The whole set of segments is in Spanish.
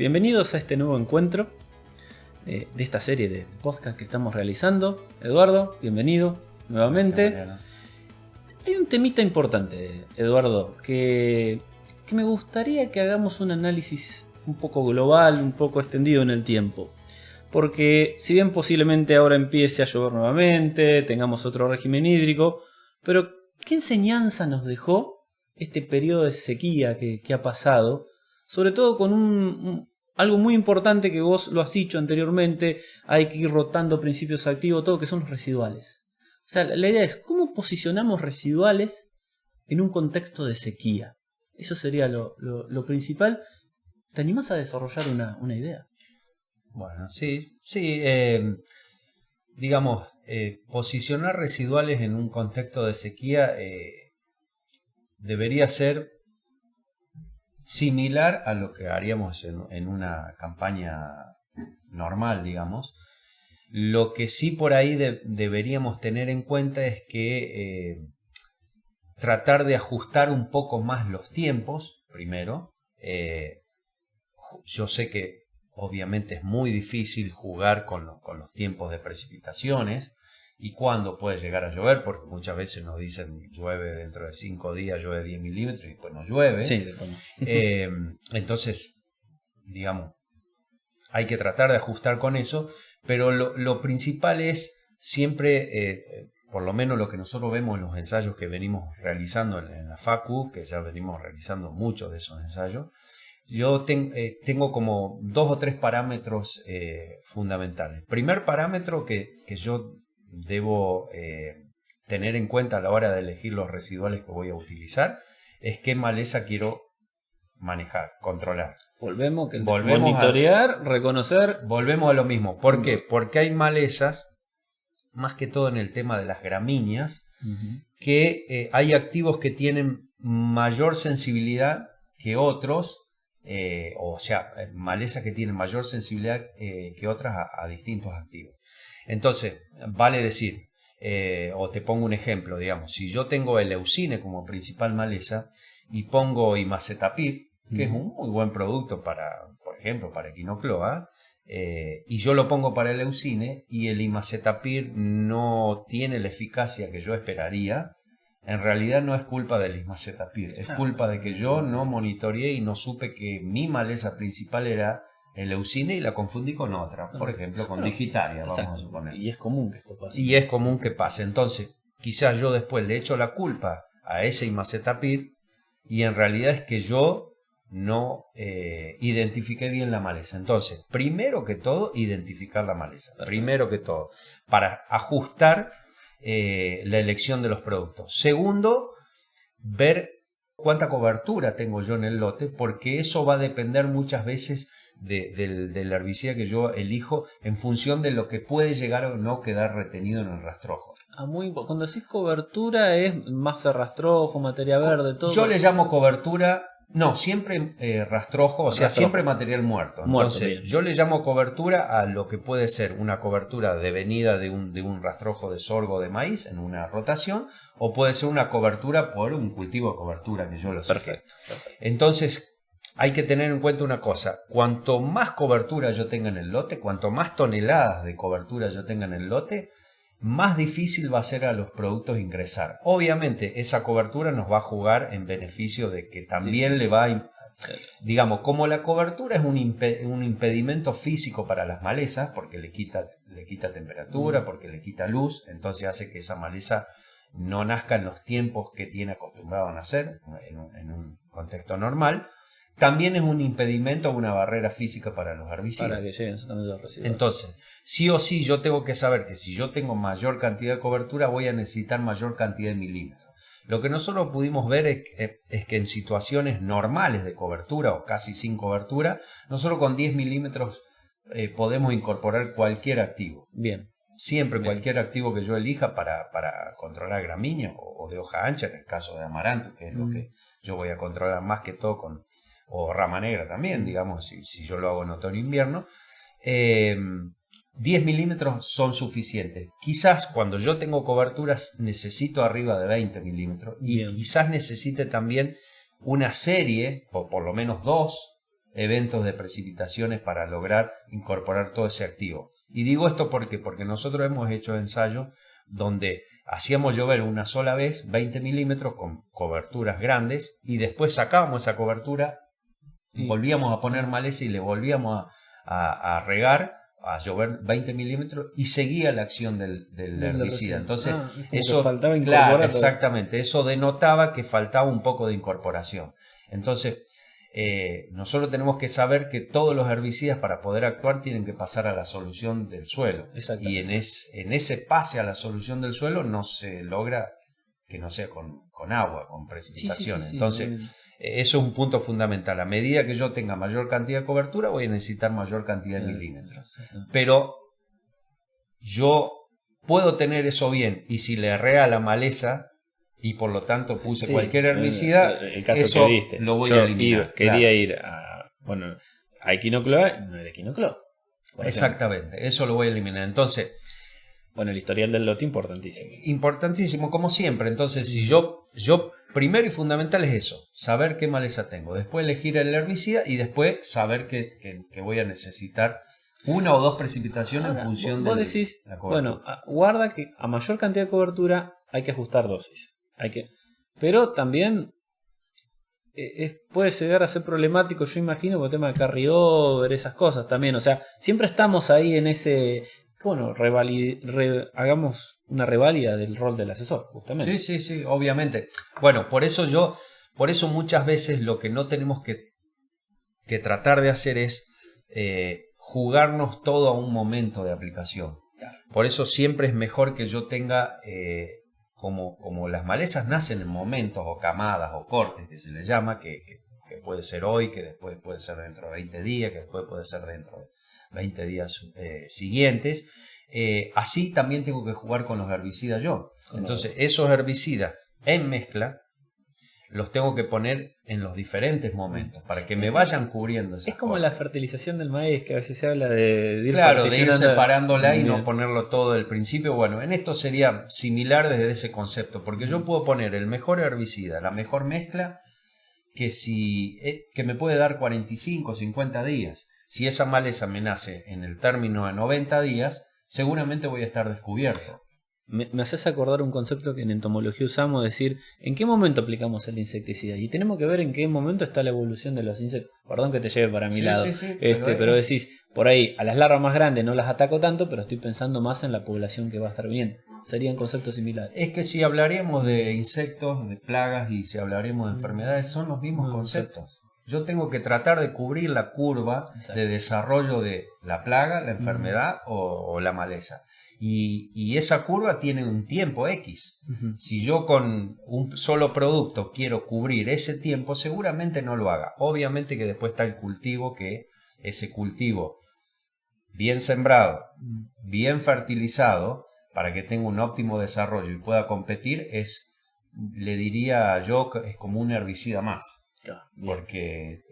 Bienvenidos a este nuevo encuentro de esta serie de podcast que estamos realizando. Eduardo, bienvenido nuevamente. Hay un temita importante, Eduardo, que me gustaría que hagamos un análisis un poco global, un poco extendido en el tiempo. Porque si bien posiblemente ahora empiece a llover nuevamente, tengamos otro régimen hídrico, pero ¿qué enseñanza nos dejó este periodo de sequía que ha pasado? Sobre todo con algo muy importante que vos lo has dicho anteriormente, hay que ir rotando principios activos, todo que son los residuales. O sea, la idea es cómo posicionamos residuales en un contexto de sequía. Eso sería lo principal. ¿Te animás a desarrollar una idea? Bueno, sí. Digamos, posicionar residuales en un contexto de sequía debería ser similar a lo que haríamos en una campaña normal, digamos. Lo que sí por ahí deberíamos tener en cuenta es que tratar de ajustar un poco más los tiempos, primero. Yo sé que obviamente es muy difícil jugar con los tiempos de precipitaciones y cuándo puede llegar a llover, porque muchas veces nos dicen llueve dentro de 5 días, llueve 10 milímetros y después no llueve. Sí, después no. Entonces, digamos, hay que tratar de ajustar con eso, pero lo principal es siempre, por lo menos lo que nosotros vemos en los ensayos que venimos realizando en la Facu, que ya venimos realizando muchos de esos ensayos. Yo tengo como 2 o 3 parámetros fundamentales. Primer parámetro que yo debo tener en cuenta a la hora de elegir los residuales que voy a utilizar es qué maleza quiero manejar, controlar. Volvemos monitorear, reconocer. Volvemos a lo mismo. ¿Por qué? Porque hay malezas, más que todo en el tema de las gramíneas, que hay activos que tienen mayor sensibilidad que otros. Malezas que tienen mayor sensibilidad que otras a distintos activos. Entonces, vale decir, o te pongo un ejemplo, digamos, si yo tengo el leucine como principal maleza y pongo imacetapib, que es un muy buen producto por ejemplo, para Echinocloa, y yo lo pongo para el leucine y el imacetapib no tiene la eficacia que yo esperaría, en realidad no es culpa del imacetapib, es culpa de que yo no monitoreé y no supe que mi maleza principal era el leucine y la confundí con otra, por ejemplo con digitaria, vamos a suponer. Y es común que esto pase. Y es común que pase. Entonces, quizás yo después le echo la culpa a ese imacetapib y en realidad es que yo no identifiqué bien la maleza. Entonces, primero que todo, identificar la maleza. Primero que todo, para ajustar la elección de los productos. Segundo, ver cuánta cobertura tengo yo en el lote, porque eso va a depender muchas veces del herbicida que yo elijo en función de lo que puede llegar o no quedar retenido en el rastrojo. Cuando decís cobertura es masa rastrojo, materia verde, todo. Yo le llamo cobertura. No, siempre rastrojo, o sea, siempre material muerto. Entonces, yo le llamo cobertura a lo que puede ser una cobertura devenida de un rastrojo de sorgo o de maíz en una rotación, o puede ser una cobertura por un cultivo de cobertura que yo lo sé. Perfecto. Entonces, hay que tener en cuenta una cosa: cuanto más cobertura yo tenga en el lote, cuanto más toneladas de cobertura yo tenga en el lote, más difícil va a ser a los productos ingresar. Obviamente esa cobertura nos va a jugar en beneficio de que también le va a... Digamos, como la cobertura es un impedimento físico para las malezas, porque le quita temperatura, porque le quita luz, entonces hace que esa maleza no nazca en los tiempos que tiene acostumbrado a nacer en un contexto normal. También es un impedimento, una barrera física para los herbicidas. Para que lleguen exactamente los residuos. Entonces, sí o sí yo tengo que saber que si yo tengo mayor cantidad de cobertura voy a necesitar mayor cantidad de milímetros. Lo que nosotros pudimos ver es que en situaciones normales de cobertura o casi sin cobertura, nosotros con 10 milímetros podemos incorporar cualquier activo. Bien. Siempre cualquier activo que yo elija para controlar gramínea o de hoja ancha, en el caso de amaranto, que es lo que yo voy a controlar más que todo o rama negra también, digamos, si yo lo hago en otoño-invierno, 10 milímetros son suficientes. Quizás cuando yo tengo coberturas necesito arriba de 20 milímetros y quizás necesite también una serie, o por lo menos 2 eventos de precipitaciones para lograr incorporar todo ese activo. Y digo esto porque nosotros hemos hecho ensayos donde hacíamos llover una sola vez 20 milímetros con coberturas grandes y después sacábamos esa cobertura, volvíamos a poner maleza y le volvíamos a regar, a llover 20 milímetros y seguía la acción del herbicida. Entonces, eso faltaba incorporar. Claro, exactamente, eso denotaba que faltaba un poco de incorporación. Entonces, nosotros tenemos que saber que todos los herbicidas para poder actuar tienen que pasar a la solución del suelo. Y en ese pase a la solución del suelo no se logra que no sea con agua, con precipitaciones. Entonces, eso es un punto fundamental. A medida que yo tenga mayor cantidad de cobertura, voy a necesitar mayor cantidad de milímetros. Pero yo puedo tener eso bien, y si le erré a la maleza y por lo tanto puse cualquier herbicida, el caso eso que diste, lo voy a eliminar. Quería ir a Equinocloa, no era Equinocloa. Exactamente, eso lo voy a eliminar. Entonces, el historial del lote importantísimo. Importantísimo, como siempre. Entonces, si yo primero y fundamental es eso, saber qué maleza tengo, después elegir el herbicida y después saber que voy a necesitar una o dos precipitaciones en función de la cobertura. Guarda que a mayor cantidad de cobertura hay que ajustar dosis. Pero también puede llegar a ser problemático, yo imagino, por el tema de carryover, esas cosas también. O sea, siempre estamos ahí en ese... hagamos una reválida del rol del asesor, justamente. Sí, obviamente. Bueno, por eso muchas veces lo que no tenemos que tratar de hacer es jugarnos todo a un momento de aplicación. Claro. Por eso siempre es mejor que yo tenga, como las malezas nacen en momentos o camadas o cortes que se les llama, que puede ser hoy, que después puede ser dentro de 20 días, que después puede ser dentro de 20 días siguientes. Así también tengo que jugar con los herbicidas yo. Entonces, esos herbicidas en mezcla los tengo que poner en los diferentes momentos para que me vayan cubriendo esas Es como cosas. La fertilización del maíz, que a veces se habla de ir de ir separándola y no ponerlo todo del principio. Bueno, en esto sería similar desde ese concepto, porque yo puedo poner el mejor herbicida, la mejor mezcla, que me puede dar 45 o 50 días. Si esa maleza me nace en el término de 90 días, seguramente voy a estar descubierto. Me haces acordar un concepto que en entomología usamos, decir, ¿en qué momento aplicamos el insecticida? Y tenemos que ver en qué momento está la evolución de los insectos. Perdón que te lleve para mi lado. Pero decís, por ahí, a las larvas más grandes no las ataco tanto, pero estoy pensando más en la población que va a estar bien. Serían conceptos similares. Es que si hablaríamos de insectos, de plagas, y si hablaríamos de enfermedades, son los mismos conceptos. Yo tengo que tratar de cubrir la curva de desarrollo de la plaga, la enfermedad o la maleza. Y esa curva tiene un tiempo X. Si yo con un solo producto quiero cubrir ese tiempo, seguramente no lo haga. Obviamente que después está el cultivo, que ese cultivo bien sembrado, bien fertilizado, para que tenga un óptimo desarrollo y pueda competir, le diría yo, es como un herbicida más. Porque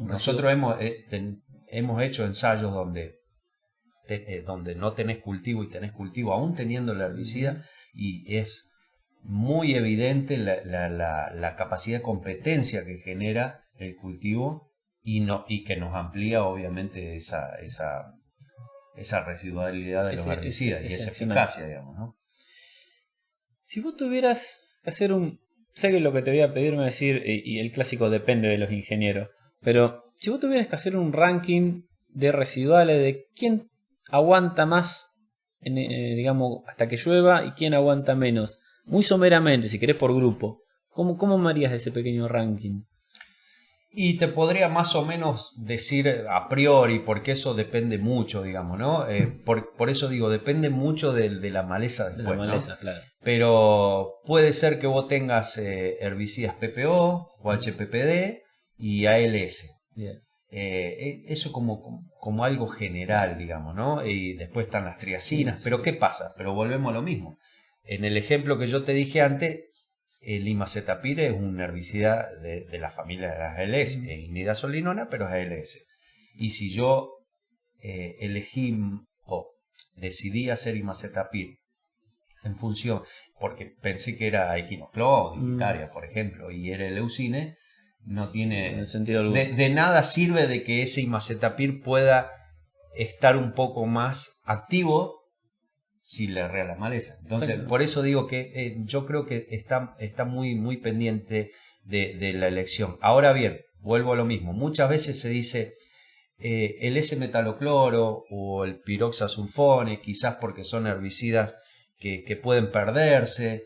nosotros hemos hecho ensayos donde no tenés cultivo y tenés cultivo aún teniendo el herbicida, y es muy evidente la capacidad de competencia que genera el cultivo y que nos amplía obviamente esa residualidad de los herbicidas y esa eficacia, digamos, ¿no? Si vos tuvieras que hacer sé que lo que te voy a pedir me va a decir, y el clásico depende de los ingenieros, pero si vos tuvieras que hacer un ranking de residuales de quién aguanta más, digamos, hasta que llueva, y quién aguanta menos, muy someramente, si querés por grupo, ¿cómo me harías ese pequeño ranking? Y te podría más o menos decir a priori, porque eso depende mucho, digamos, ¿no? Por eso digo, depende mucho de la maleza después, de la maleza, ¿no? Claro. Pero puede ser que vos tengas herbicidas PPO o HPPD y ALS. Bien. Eso como algo general, digamos, ¿no? Y después están las triacinas. Pero ¿qué pasa? Pero volvemos a lo mismo. En el ejemplo que yo te dije antes, el imacetapir es un herbicida de la familia de las ALS, es imidazolinona, pero es ALS. Y si yo elegí o decidí hacer imacetapir en función, porque pensé que era Equinocloa o Digitaria, por ejemplo, y era el leucine, no tiene sentido alguno. De nada sirve de que ese imacetapir pueda estar un poco más activo si le erra la maleza. Entonces, por eso digo que yo creo que está muy, muy pendiente de la elección. Ahora bien, vuelvo a lo mismo. Muchas veces se dice el S-metalocloro o el piroxasulfone, quizás porque son herbicidas que pueden perderse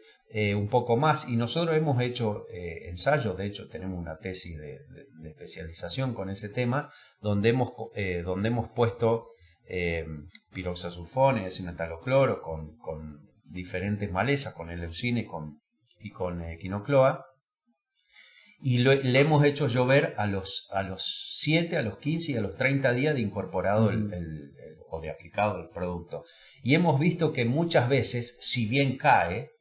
un poco más. Y nosotros hemos hecho ensayos, de hecho tenemos una tesis de especialización con ese tema, donde hemos puesto piroxasulfone, S-metalocloro con diferentes malezas, con eleucina y con quinocloa, y le hemos hecho llover a los 7, a los 15 y a los 30 días de incorporado o de aplicado el producto. Y hemos visto que muchas veces, si bien cae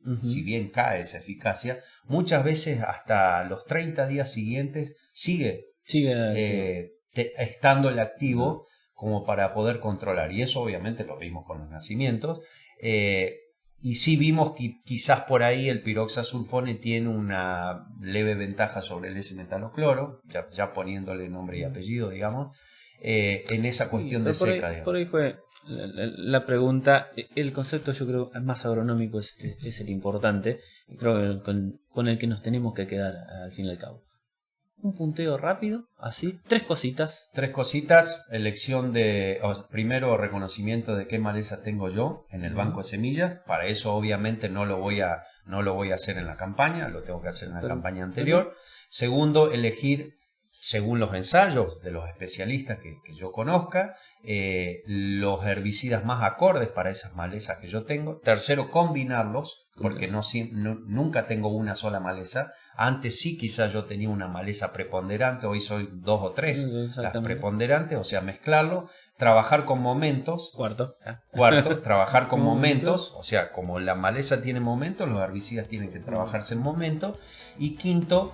esa eficacia, muchas veces hasta los 30 días siguientes sigue estando el activo como para poder controlar. Y eso obviamente lo vimos con los nacimientos. Y sí vimos que quizás por ahí el piroxasulfone tiene una leve ventaja sobre el S-metalocloro, ya poniéndole nombre y apellido, digamos, en esa cuestión de seca. Por ahí fue la pregunta. El concepto, yo creo, más agronómico es el importante. Y creo que con el que nos tenemos que quedar al fin y al cabo. Un punteo rápido, así, 3 cositas. 3 cositas, elección primero reconocimiento de qué maleza tengo yo en el banco de semillas. Para eso obviamente no lo voy a hacer en la campaña, lo tengo que hacer en la campaña anterior. Segundo, elegir según los ensayos de los especialistas que yo conozca, los herbicidas más acordes para esas malezas que yo tengo. Tercero, combinarlos, porque nunca tengo una sola maleza. Antes sí, quizás yo tenía una maleza preponderante, hoy soy 2 o 3 las preponderantes, o sea, mezclarlo, trabajar con momentos. Cuarto, trabajar con momentos, o sea, como la maleza tiene momentos, los herbicidas tienen que trabajarse en momentos. Y quinto,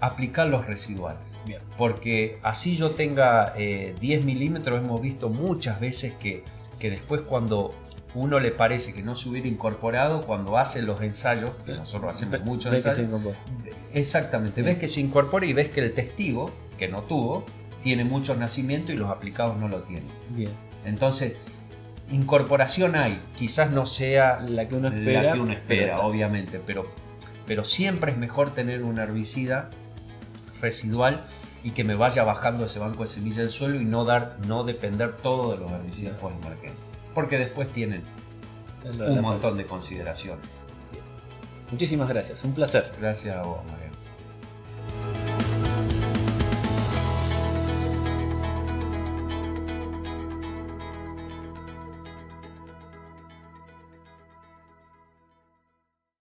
aplicar los residuales. Bien. Porque así yo tenga 10 milímetros, hemos visto muchas veces que después cuando uno le parece que no se hubiera incorporado, cuando hace los ensayos, que nosotros hacemos muchos ensayos, exactamente, ves que se incorpora y ves que el testigo, que no tuvo, tiene muchos nacimientos y los aplicados no lo tienen. Bien. Entonces, incorporación hay, quizás no sea la que uno espera, obviamente, pero siempre es mejor tener un herbicida residual y que me vaya bajando ese banco de semillas del suelo y no depender todo de los herbicidas postemergentes, porque después tienen un montón de consideraciones. Muchísimas gracias, un placer. Gracias a vos, María.